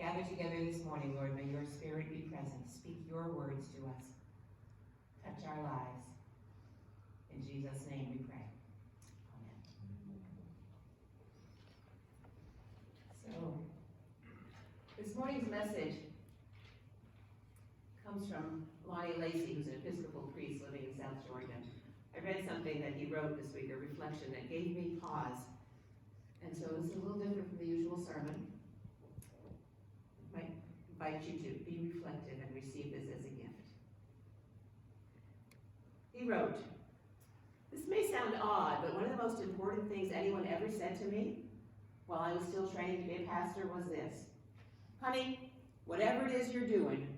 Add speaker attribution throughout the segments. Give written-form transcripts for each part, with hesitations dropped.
Speaker 1: gathered together this morning, Lord, may your spirit be present. Speak your words to us. Touch our lives. In Jesus' name we pray. Amen. So, this morning's message comes from Lonnie Lacey, who's an Episcopal priest living in South Georgia. I read something that he wrote this week, a reflection that gave me pause. And so it's a little different from the usual sermon. I might invite you to be reflective and receive this as a gift. He wrote, "This may sound odd, but one of the most important things anyone ever said to me while I was still training to be a pastor was this: honey, whatever it is you're doing,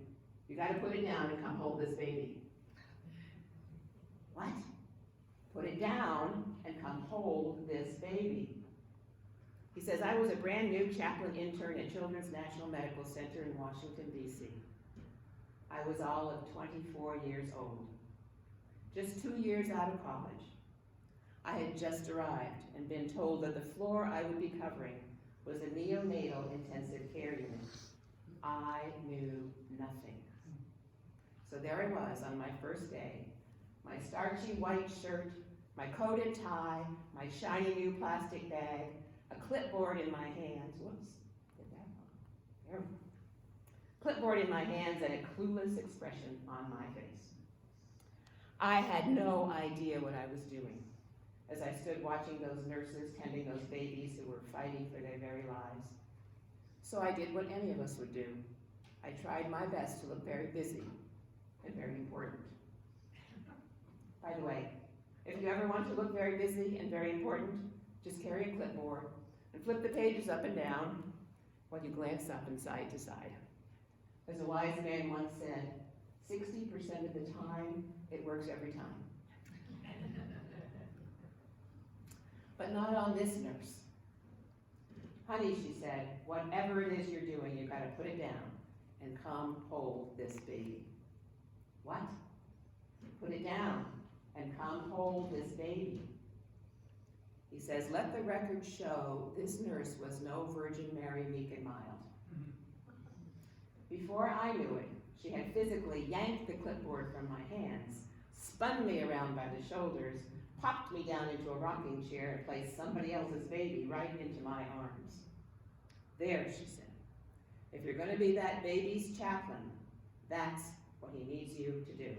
Speaker 1: you got to put it down and come hold this baby." What? Put it down and come hold this baby. He says, "I was a brand new chaplain intern at Children's National Medical Center in Washington, D.C. I was all of 24 years old, just 2 years out of college. I had just arrived and been told that the floor I would be covering was a neonatal intensive care unit. I knew nothing. So there I was on my first day, my starchy white shirt, my coat and tie, my shiny new plastic bag, a clipboard in my hands. Whoops, did that wrong. There we go. Clipboard in my hands and a clueless expression on my face. I had no idea what I was doing as I stood watching those nurses tending those babies who were fighting for their very lives. So I did what any of us would do. I tried my best to look very busy and very important. By the way, if you ever want to look very busy and very important, just carry a clipboard and flip the pages up and down while you glance up and side to side. As a wise man once said, 60% of the time, it works every time. But not on this nurse. Honey, she said, whatever it is you're doing, you've got to put it down and come hold this baby. What? Put it down and come hold this baby. He says, let the record show this nurse was no Virgin Mary, meek and mild. Before I knew it, she had physically yanked the clipboard from my hands, spun me around by the shoulders, popped me down into a rocking chair, and placed somebody else's baby right into my arms. There, she said, if you're going to be that baby's chaplain, that's what he needs you to do.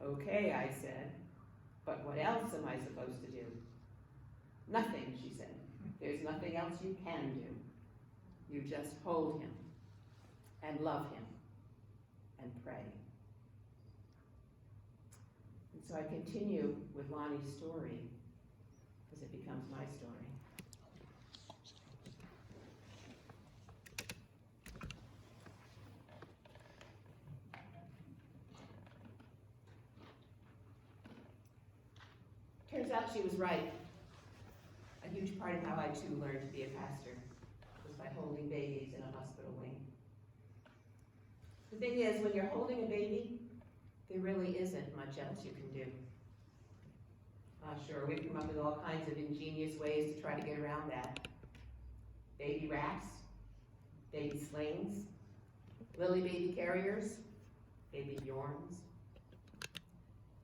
Speaker 1: Okay, I said, but what else am I supposed to do? Nothing, she said. There's nothing else you can do. You just hold him and love him and pray. And so I continue with Lonnie's story as it becomes my story. Turns out she was right. A huge part of how I too learned to be a pastor was by holding babies in a hospital wing. The thing is, when you're holding a baby, there really isn't much else you can do. Sure, we've come up with all kinds of ingenious ways to try to get around that. Baby racks, baby slings, lily baby carriers, baby Bjorns.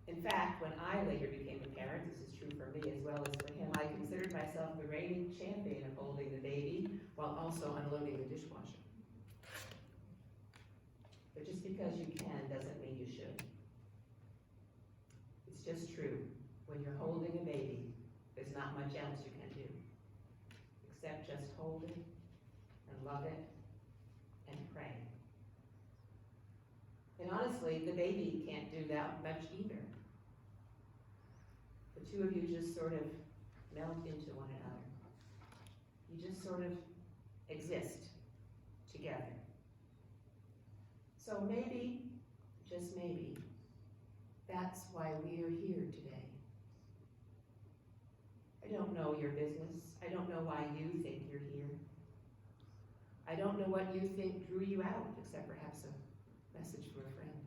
Speaker 1: In fact, when I later became a parent, this is true for me as well as for him, I considered myself the reigning champion of holding the baby while also unloading the dishwasher. But just because you can doesn't mean you should. It's just true. When you're holding a baby, there's not much else you can do except just hold it and love it and pray. And honestly, the baby can't do that much either. The two of you just sort of melt into one another. You just sort of exist together. So maybe, just maybe, that's why we are here today. I don't know your business. I don't know why you think you're here. I don't know what you think drew you out, except perhaps a message from a friend.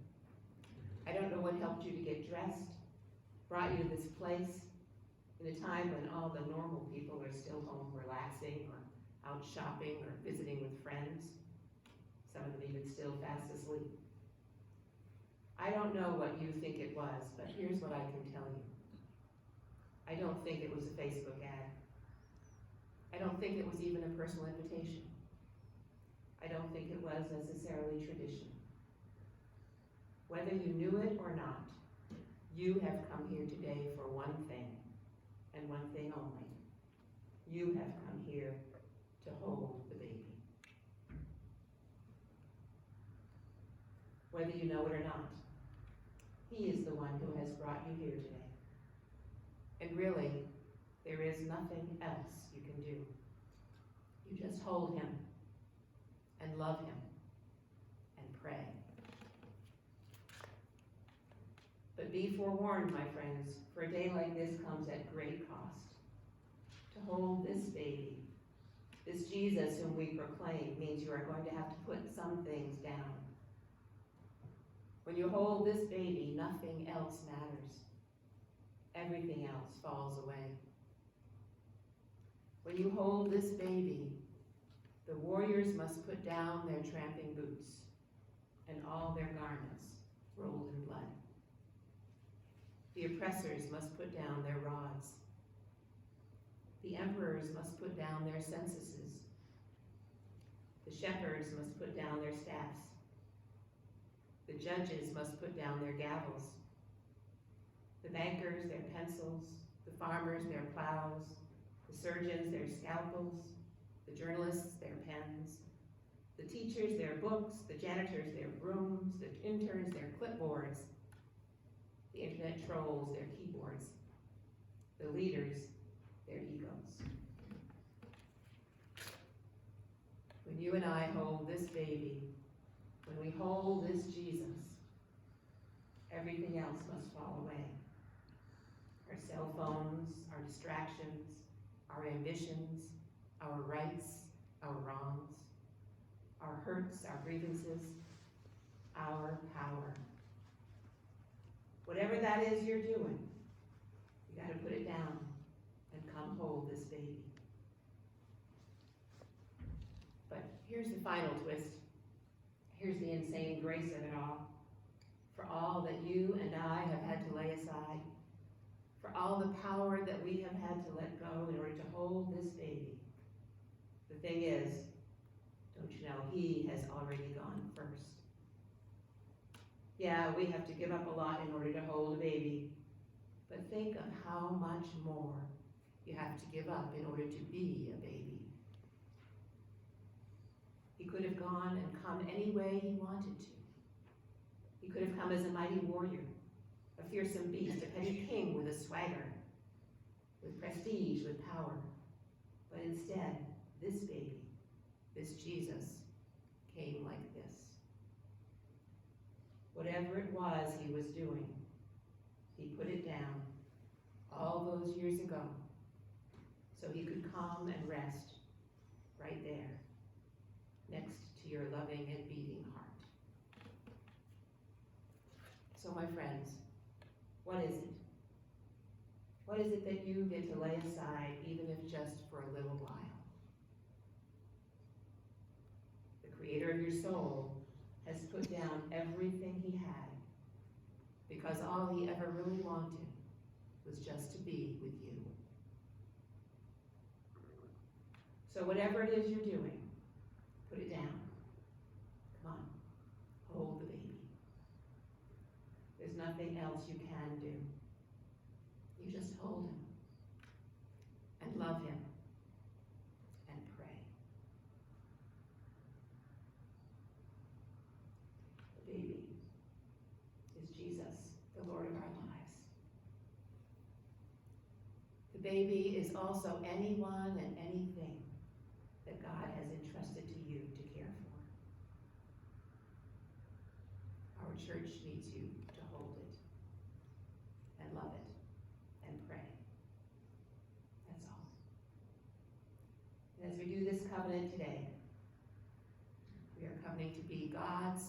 Speaker 1: I don't know what helped you to get dressed, brought you to this place in a time when all the normal people are still home relaxing or out shopping or visiting with friends, some of them even still fast asleep. I don't know what you think it was, but here's what I can tell you. I don't think it was a Facebook ad. I don't think it was even a personal invitation. I don't think it was necessarily tradition. Whether you knew it or not, you have come here today for one thing, and one thing only. You have come here to hold the baby. Whether you know it or not, he is the one who has brought you here today. And really, there is nothing else you can do. You just hold him and love him and pray. But be forewarned, my friends, for a day like this comes at great cost. To hold this baby, this Jesus whom we proclaim, means you are going to have to put some things down. When you hold this baby, nothing else matters. Everything else falls away. When you hold this baby, the warriors must put down their tramping boots and all their garments rolled in blood. The oppressors must put down their rods. The emperors must put down their censuses. The shepherds must put down their staffs. The judges must put down their gavels. The bankers their pencils. The farmers their plows. The surgeons their scalpels. The journalists their pens. The teachers their books. The janitors their brooms. The interns their clipboards. The internet trolls their keyboards. The leaders their egos. When you and I hold this baby, when we hold this Jesus, everything else must fall away. Our cell phones, our distractions, our ambitions, our rights, our wrongs, our hurts, our grievances, our power. Whatever that is you're doing, you got to put it down and come hold this baby. But here's the final twist. Here's the insane grace of it all. For all that you and I have had to lay aside, for all the power that we have had to let go in order to hold this baby, the thing is, don't you know, he has already gone first. Yeah, we have to give up a lot in order to hold a baby, but think of how much more you have to give up in order to be a baby. He could have gone and come any way he wanted to. He could have come as a mighty warrior, a fearsome beast, a petty king with a swagger, with prestige, with power. But instead, this baby, this Jesus, came like this. Whatever it was he was doing, he put it down all those years ago so he could come and rest right there next to your loving and beating heart. So my friends, what is it? What is it that you get to lay aside, even if just for a little while? The creator of your soul has put down everything he had because all he ever really wanted was just to be with you. So whatever it is you're doing, put it down. Come on, hold the baby. There's nothing else you can do. You just hold him and love him and pray. The baby is Jesus, the Lord of our lives. The baby is also anyone and anything that God has entrusted to you to care for. Our church needs you to hold it and love it and pray. That's all. And as we do this covenant today, we are covenanting to be God's